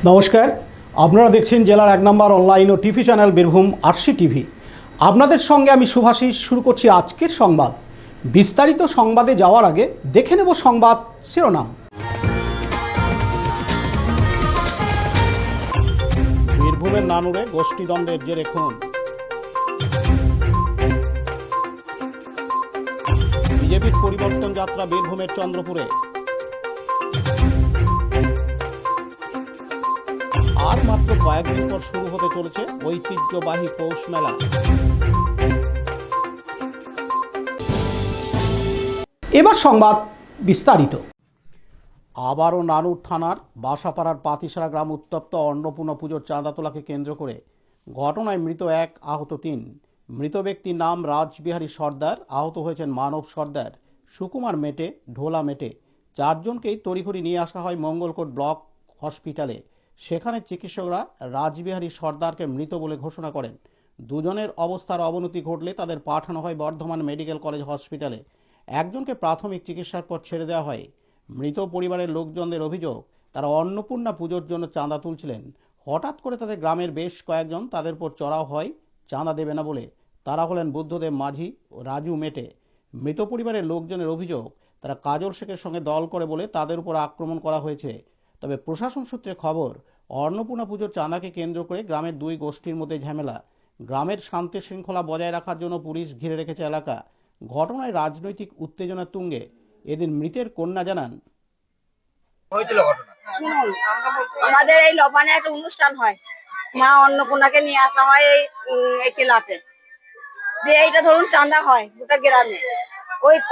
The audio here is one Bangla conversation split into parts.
নমস্কার, আপনারা দেখছেন জেলার 1 নম্বর অনলাইন ও TV channel Birbhum RC TV. আপনাদের সঙ্গে আমি শুভাশিস শুরু করছি আজকের সংবাদ। বিস্তারিত সংবাদে যাওয়ার আগে দেখে নেব সংবাদ শিরোনাম। বীরভূমের নানুরে গোষ্ঠীদ্বন্দ্বের জেরে খুন। বিজেপির পরিবর্তন যাত্রা বীরভূমের চন্দ্রপুরে। আর মাত্র কয়েকদিন পর শুরু হতে চলেছে ঐতিহ্যবাহী পৌষ মেলা। এবার সংবাদ বিস্তারিত। আবারও নানুর থানার বাসাপাড়ার পাতিসারা গ্রাম উত্তপ্ত। অন্নপূর্ণা পুজোর চাঁদা তোলাকে কেন্দ্র করে ঘটনায় মৃত 1, আহত 3। মৃত ব্যক্তির নাম রাজবিহারী সর্দার, আহত হয়েছেন মানব সর্দার, সুকুমার মেটে, ঢোলা মেটে। 4 জনকেই তড়িঘড়ি নিয়ে আসা হয় মঙ্গলকোট ব্লক হসপিটালে। সেখানে চিকিৎসকরা রাজবিহারী সর্দারকে মৃত বলে ঘোষণা করেন। 2 জনের অবস্থার অবনতি ঘটলে তাদের পাঠানো হয় বর্ধমান মেডিকেল কলেজ হসপিটালে। 1 জনকে প্রাথমিক চিকিৎসার পর ছেড়ে দেওয়া হয়। মৃত পরিবারের লোকজনদের অভিযোগ, তারা অন্নপূর্ণা পুজোর জন্য চাঁদা তুলছিলেন। হঠাৎ করে তাদের গ্রামের বেশ কয়েকজন তাদের উপর চড়াও হয় চাঁদা দেবে না বলে। তারা হলেন বুদ্ধদেব মাঝি ও রাজু মেটে। মৃত পরিবারের লোকজনের অভিযোগ, তারা কাজল শেখের সঙ্গে দল করে বলে তাদের উপর আক্রমণ করা হয়েছে। তবে প্রশাসন সূত্রে খবর, অন্নপূর্ণা পুজোর চাঁদাকে কেন্দ্র করে গ্রামের 2 গোষ্ঠীর মধ্যে ঝামেলা। গ্রামের শান্তি শৃঙ্খলা বজায় রাখার জন্য পুলিশ ঘিরে রেখেছে এলাকা। ঘটনায় রাজনৈতিক উত্তেজনা তুঙ্গে। এদিন মৃতের কন্যা জানান, শুনুন, আমাদের এই লবানে একটা অনুষ্ঠান হয়, মা অন্নপূর্ণাকে নিয়ে আসা হয় এই ক্লাবে দিয়ে। এইটা ধরুন চাঁদা হয় গোটা গ্রামে।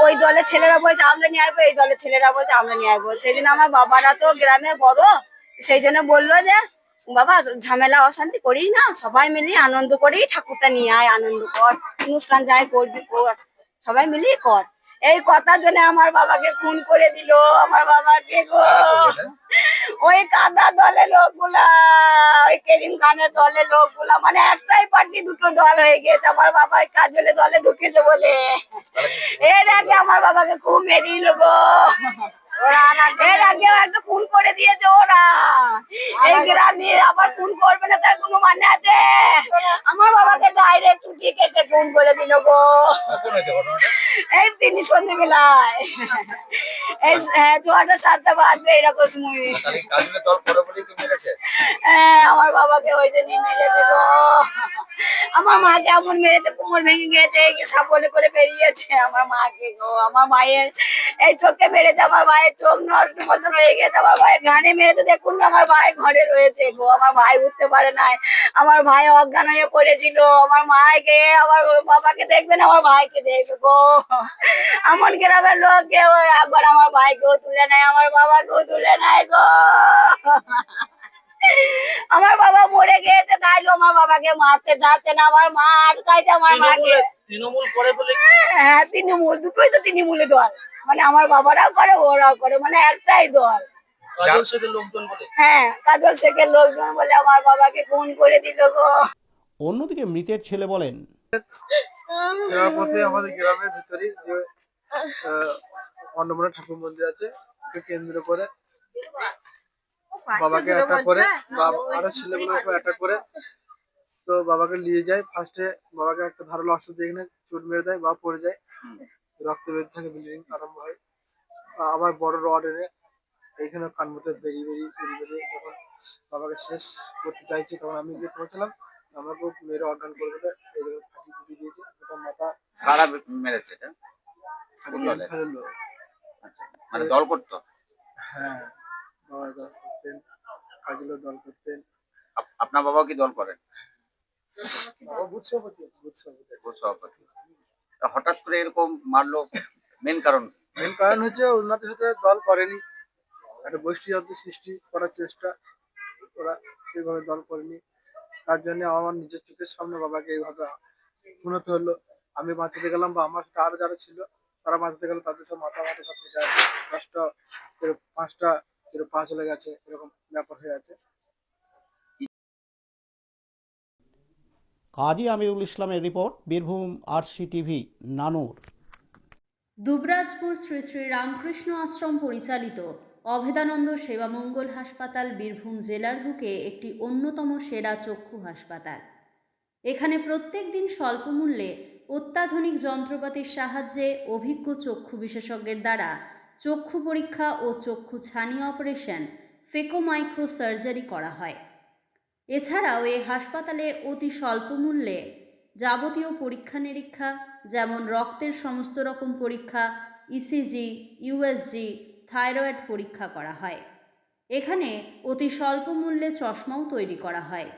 ওই দলের ছেলেরা বলছে আমরা নিয়ে আসবো, এই দলের ছেলেরা বলছে আমরা নিয়ে আসবো। সেই জন্য আমার বাবারা তো গ্রামে বড়, সেই জন্য বললো যে বাবা ঝামেলা অশান্তি করি না, সবাই মিলে আনন্দ করি, ঠাকুরটা নিয়ে আয়, আনন্দ কর, অনুষ্ঠান যাই করবি কর, সবাই মিলিয়ে কর। এই কথার জন্য আমার বাবাকে খুন করে দিল। আমার বাবাকে গো, ওই কাদা দলের লোকগুলা, ওই কেরিম খানের দলের লোকগুলা, মানে একটাই পার্টি 2টো দল হয়ে গেছে। আমার বাবা কাজলে দলে ঢুকেছে বলে এর আগে আমার বাবাকে খুব মেরিল গো। এর আগেও একটা খুন করে দিয়েছে ওরা। এই গ্রামে আবার খুন করবে না তার কোনো মানে আছে? আমার বাবাকে ডাইরেক্ট ছুটি কেটে খুন করে দিল গো। এই 3 সন্ধ্যেবেলায়, এই 6টা 7টা বাজবে এরকম সময়। আমার বাবাকে ওই জন্যই মেরেছে গো। আমার মাকে এমন মেরেছে, কোমর ভেঙে গেছে, সাপলে করে বেরিয়েছে আমার মাকে গো। আমার মায়ের এই চোখে মেরেছে, আমার ভাইয়ের চোখ নষ্ট মতন হয়ে গেছে। আমার ভাই ঘাড়ে মেরেছে, দেখুন আমার ভাই ঘরে রয়েছে গো। আমার ভাই উঠতে পারে নাই, আমার ভাই অজ্ঞান হয়ে পড়েছিল। আমার মাকে, আমার বাবাকে দেখবেন, আমার ভাইকে দেখবে গো। এমন গ্রামের লোক কেউ একবার আমার ভাইকেও তুলে নেয়, আমার বাবাকেও তুলে নেয় গো। আমার বাবা মরে গিয়েছে, তাইলো আমার বাবাকে মারতে যাচ্ছে না। আমার মা আটকাইছে আমার মাকে। তৃণমূল করে বলে? হ্যাঁ, তৃণমূল, দুটোই তো তৃণমূলের দল। মানে আমার বাবারাও করে, ওরাও করে, মানে একটাই দল। কাজল শেখের লোকজন বলে? হ্যাঁ, কাজল শেখের লোকজন বলে আমার বাবাকে খুন করে দিল গো। অন্যদিকে মৃতের ছেলে বলেন, আমাদের গ্রামের ভিতরে যে অন্নপূর্ণা ঠাকুর মন্দির আছে, ওকে কেন্দ্র করে বাবাকে অ্যাটাক করে, আরো ছেলেগুলো অ্যাটাক করে। তো বাবাকে নিয়ে যায়, ফার্স্টে বাবাকে একটা ধারালো অস্ত্র দিয়ে এখানে চোট মেরে দেয়, বাবা পড়ে যায়, রক্ত বেরোতে থাকে, ব্লিডিং আরম্ভ হয়। আবার বড় রড এনে এইখানে কান মধ্যে বেরিয়ে যখন বাবাকে শেষ করতে চাইছি, তখন আমি গিয়ে পৌঁছলাম। আমাকেও মেরে অজ্ঞান করে দিলে, ফাঁকি ফুটি দিয়েছে, ওটা মাথা। কারা মেরেছে এটা? মানে দল করতো? হ্যাঁ, বাবা দল করতেন, কাজলের দল করতেন। আপনার বাবা কি দল করেন? বাবা বুথ সভাপতি। হঠাৎ করে এরকম মারলো, মেন কারণ হচ্ছে ওনাদের সাথে দল করেনি, একটা বৈশিষ্ট্য সৃষ্টি করার চেষ্টা, ওরা সেইভাবে দল করেনি। তার জন্য আমার নিজের চোখের সামনে বাবাকে এইভাবে খুন হতে হলো। আমি বাঁচাতে গেলাম, বা আমার সাথে আরো যারা ছিল তারা বাঁচাতে গেল, তাদের সব মাথা সব ফেটে আছে, 10টা 5টা পা চলে গেছে, এরকম ব্যাপার হয়ে আছে। কাজী আমিরুল ইসলামের রিপোর্ট, বীরভূম আরসি টিভি, নানুর। দুবরাজপুর শ্রী শ্রী রামকৃষ্ণ আশ্রম পরিচালিত অভেদানন্দ সেবামঙ্গল হাসপাতাল বীরভূম জেলার বুকে একটি অন্যতম সেরা চক্ষু হাসপাতাল। এখানে প্রত্যেক দিন স্বল্প মূল্যে অত্যাধুনিক যন্ত্রপাতির সাহায্যে অভিজ্ঞ চক্ষু বিশেষজ্ঞের দ্বারা চক্ষু পরীক্ষা ও চক্ষু ছানি অপারেশন, ফেকো মাইক্রো সার্জারি করা হয়। এছাড়াও এই হাসপাতালে অতি স্বল্প মূল্যে যাবতীয় পরীক্ষা নিরীক্ষা যেমন রক্তের সমস্ত রকম পরীক্ষা, ইসিজি, ইউএসজি, থাইরয়েড পরীক্ষা করা হয়। এখানে অতি স্বল্প মূল্যে চশমাও তৈরি করা হয়।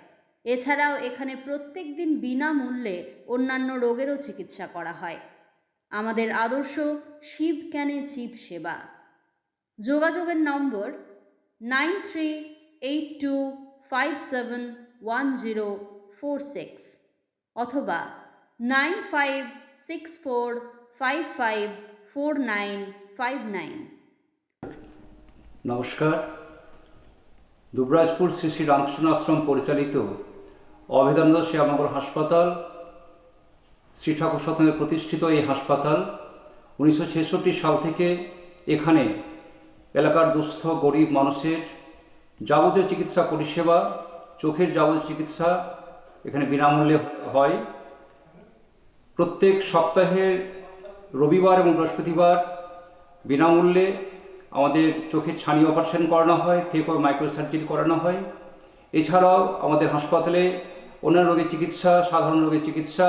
এছাড়াও এখানে প্রত্যেক দিন বিনামূল্যে অন্যান্য রোগেরও চিকিৎসা করা হয়। আমাদের আদর্শ শিব ক্যানে চিপ সেবা। যোগাযোগের নম্বর 9382571046 অথবা 9564554959। নমস্কার। দুবরাজপুর শ্রী শ্রী রামকৃষ্ণ আশ্রম পরিচালিত অভেদানন্দ সেবামঙ্গল হাসপাতাল, শ্রী ঠাকুর সত্যানন্দের প্রতিষ্ঠিত এই হাসপাতাল 1966 সাল থেকে এখানে এলাকার দুস্থ গরিব মানুষের যাবতীয় চিকিৎসা পরিষেবা, চোখের যাবতীয় চিকিৎসা এখানে বিনামূল্যে হয়। প্রত্যেক সপ্তাহে রবিবার এবং বৃহস্পতিবার বিনামূল্যে আমাদের চোখের ছানি অপারেশন করানো হয়, ফেকো মাইক্রো সার্জারি করানো হয়। এছাড়াও আমাদের হাসপাতালে অন্যান্য রোগের চিকিৎসা, সাধারণ রোগের চিকিৎসা,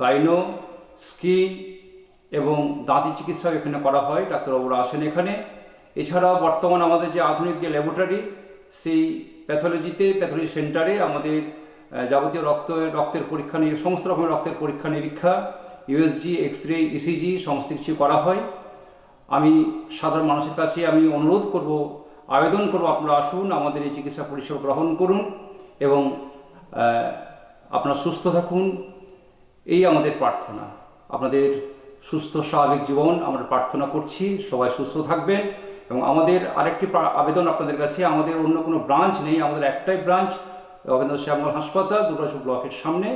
গাইনো, স্কিন এবং দাঁতের চিকিৎসা এখানে করা হয়। ডাক্তারবাবুরা আসেন এখানে। এছাড়াও বর্তমান আমাদের যে আধুনিক যে ল্যাবরেটরি, সেই প্যাথোলজি সেন্টারে আমাদের যাবতীয় রক্তের পরীক্ষা নিরীক্ষা, সমস্ত রকমের রক্তের পরীক্ষা নিরীক্ষা, ইউএসজি, এক্স-রে, ইসিজি সমস্ত কিছু করা হয়। আমি সাধারণ মানুষের কাছে আমি অনুরোধ করব, আবেদন করব, আপনারা আসুন, আমাদের এই চিকিৎসা পরিষেবা গ্রহণ করুন এবং আপনারা সুস্থ থাকুন। এই আমাদের প্রার্থনা। আপনাদের সুস্থ স্বাভাবিক জীবন আমরা প্রার্থনা করছি। সবাই সুস্থ থাকবেন। এবং আমাদের আরেকটি আবেদন আপনাদের কাছে, আমাদের অন্য কোনো ব্রাঞ্চ নেই, আমাদের একটাই ব্রাঞ্চ, অভেদানন্দ সেবামঙ্গল হাসপাতাল, দুবরাজপুর ব্লকের সামনে।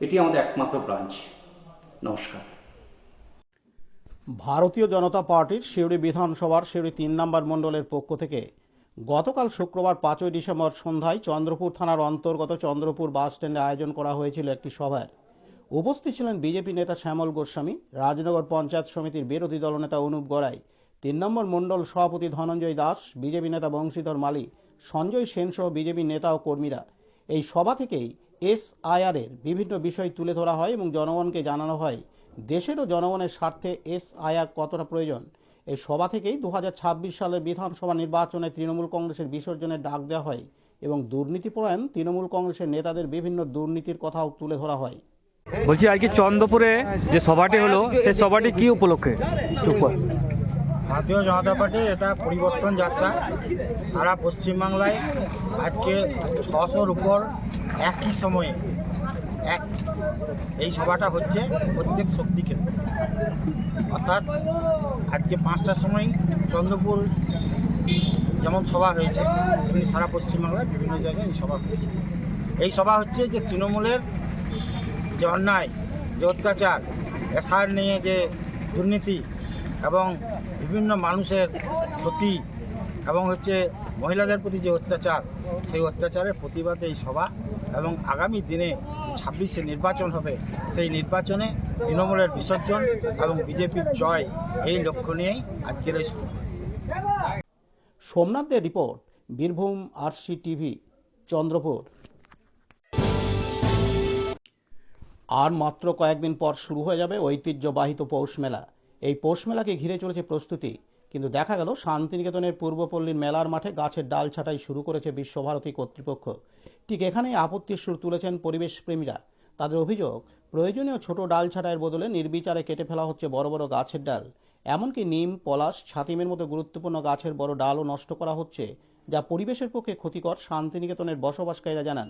এটি আমাদের একমাত্র ব্রাঞ্চ। নমস্কার। ভারতীয় জনতা পার্টির সিউড়ি বিধানসভার সিউড়ি 3 নম্বর মণ্ডলের পক্ষ থেকে গতকাল শুক্রবার 5ই ডিসেম্বর সন্ধ্যায় চন্দ্রপুর থানার অন্তর্গত চন্দ্রপুর বাস স্ট্যান্ডে আয়োজন করা হয়েছিল একটি সভার। উপস্থিত ছিলেন বিজেপি নেতা শ্যামল গোস্বামী, রাজনগর পঞ্চায়েত সমিতির বিরোধী দলনেতা অনুপ গড়াই, 3 নম্বর মণ্ডল সভাপতি ধনঞ্জয় দাস, বিজেপি নেতা বংশীধর মালি, সঞ্জয় সেন সহ বিজেপি নেতা ও কর্মীরা। এই সভা থেকেই এসআইআর এর বিভিন্ন বিষয় তুলে ধরা হয় এবং জনগণকে জানানো হয় দেশের ও জনগণের স্বার্থে এসআইআর কতটা প্রয়োজন। এই সভা থেকেই 2026 সালের বিধানসভা নির্বাচনে তৃণমূল কংগ্রেসের বিসর্জনের ডাক দেওয়া হয় এবং দুর্নীতিপরায়ণ তৃণমূল কংগ্রেসের নেতাদের বিভিন্ন দুর্নীতির কথাও তুলে ধরা হয়। বলছি, আজকে চন্দ্রপুরে যে সভাটি হলো, সেই সভাটি কি উপলক্ষে? ভারতীয় জনতা পার্টির এটা পরিবর্তন যাত্রা। সারা পশ্চিমবাংলায় আজকে 600-র উপর একই সময়ে এই সভাটা হচ্ছে প্রত্যেক শক্তি কেন্দ্র। অর্থাৎ আজকে 5টার সময় চন্দ্রপুর যেমন সভা হয়েছে, তেমনি সারা পশ্চিমবাংলায় বিভিন্ন জায়গায় এই সভা হয়েছে। এই সভা হচ্ছে যে তৃণমূলের যে অন্যায়, যে অত্যাচার, এসআইআর নিয়ে যে দুর্নীতি এবং বিভিন্ন মানুষের ক্ষতি এবং হচ্ছে মহিলাদের প্রতি যে অত্যাচার, সেই অত্যাচারের প্রতিবাদে এই সভা। এবং আগামী দিনে 26-এ নির্বাচন হবে, সেই নির্বাচনে তৃণমূলের বিসর্জন এবং বিজেপির জয়, এই লক্ষ্য নিয়েই আজকের এই সভা। সোমনাথদের report, Birbhum RC TV, Chandrapur. আর মাত্র কয়েকদিন পর শুরু হয়ে যাবে ঐতিহ্যবাহিত পৌষ মেলা। এই পৌষ মেলাকে ঘিরে চলেছে প্রস্তুতি, কিন্তু দেখা গেল শান্তিনিকেতনের পূর্বপল্লীর মেলার মাঠে গাছের ডাল ছাঁটাই শুরু করেছে বিশ্বভারতী কর্তৃপক্ষ। ঠিক এখানেই আপত্তির সুর তুলেছেন পরিবেশ প্রেমীরা। তাদের অভিযোগ, প্রয়োজনীয় ছোট ডাল ছাঁটাইয়ের বদলে নির্বিচারে কেটে ফেলা হচ্ছে বড় বড় গাছের ডাল। এমনকি নিম, পলাশ, ছাতিমের মতো গুরুত্বপূর্ণ গাছের বড় ডালও নষ্ট করা হচ্ছে, যা পরিবেশের পক্ষে ক্ষতিকর। শান্তিনিকেতনের বসবাসকারীরা জানান,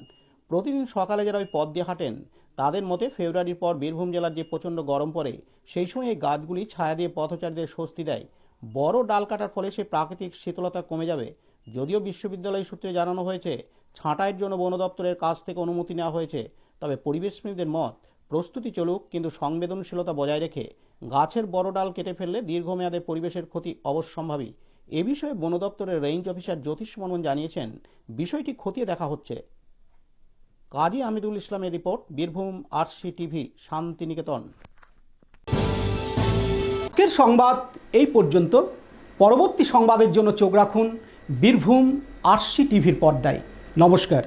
প্রতিদিন সকালে যারা ওই পথ দিয়ে হাঁটেন, তাদের মতে ফেব্রুয়ারির পর বীরভূম জেলার যে প্রচণ্ড গরম পড়ে, সেই সময় এই গাছগুলি ছায়া দিয়ে পথচারীদের স্বস্তি দেয়। বড় ডাল কাটার ফলে সে প্রাকৃতিক শীতলতা কমে যাবে। যদিও বিশ্ববিদ্যালয় সূত্রে জানানো হয়েছে ছাঁটাইয়ের জন্য বন দপ্তরের কাছ থেকে অনুমতি নেওয়া হয়েছে, তবে পরিবেশপ্রেমীদের মত, প্রস্তুতি চলুক, কিন্তু সংবেদনশীলতা বজায় রেখে। গাছের বড় ডাল কেটে ফেললে দীর্ঘমেয়াদে পরিবেশের ক্ষতি অবশ্যম্ভাবী। এ বিষয়ে বন দপ্তরের রেঞ্জ অফিসার জ্যোতিষ বর্মন জানিয়েছেন, বিষয়টি খতিয়ে দেখা হচ্ছে। কাজী আমিরুল ইসলামের report, Birbhum RC TV, Santiniketan. আজকের সংবাদ এই পর্যন্ত। পরবর্তী সংবাদের জন্য চোখ রাখুন বীরভূম আরসি টিভির পর্দায়। নমস্কার।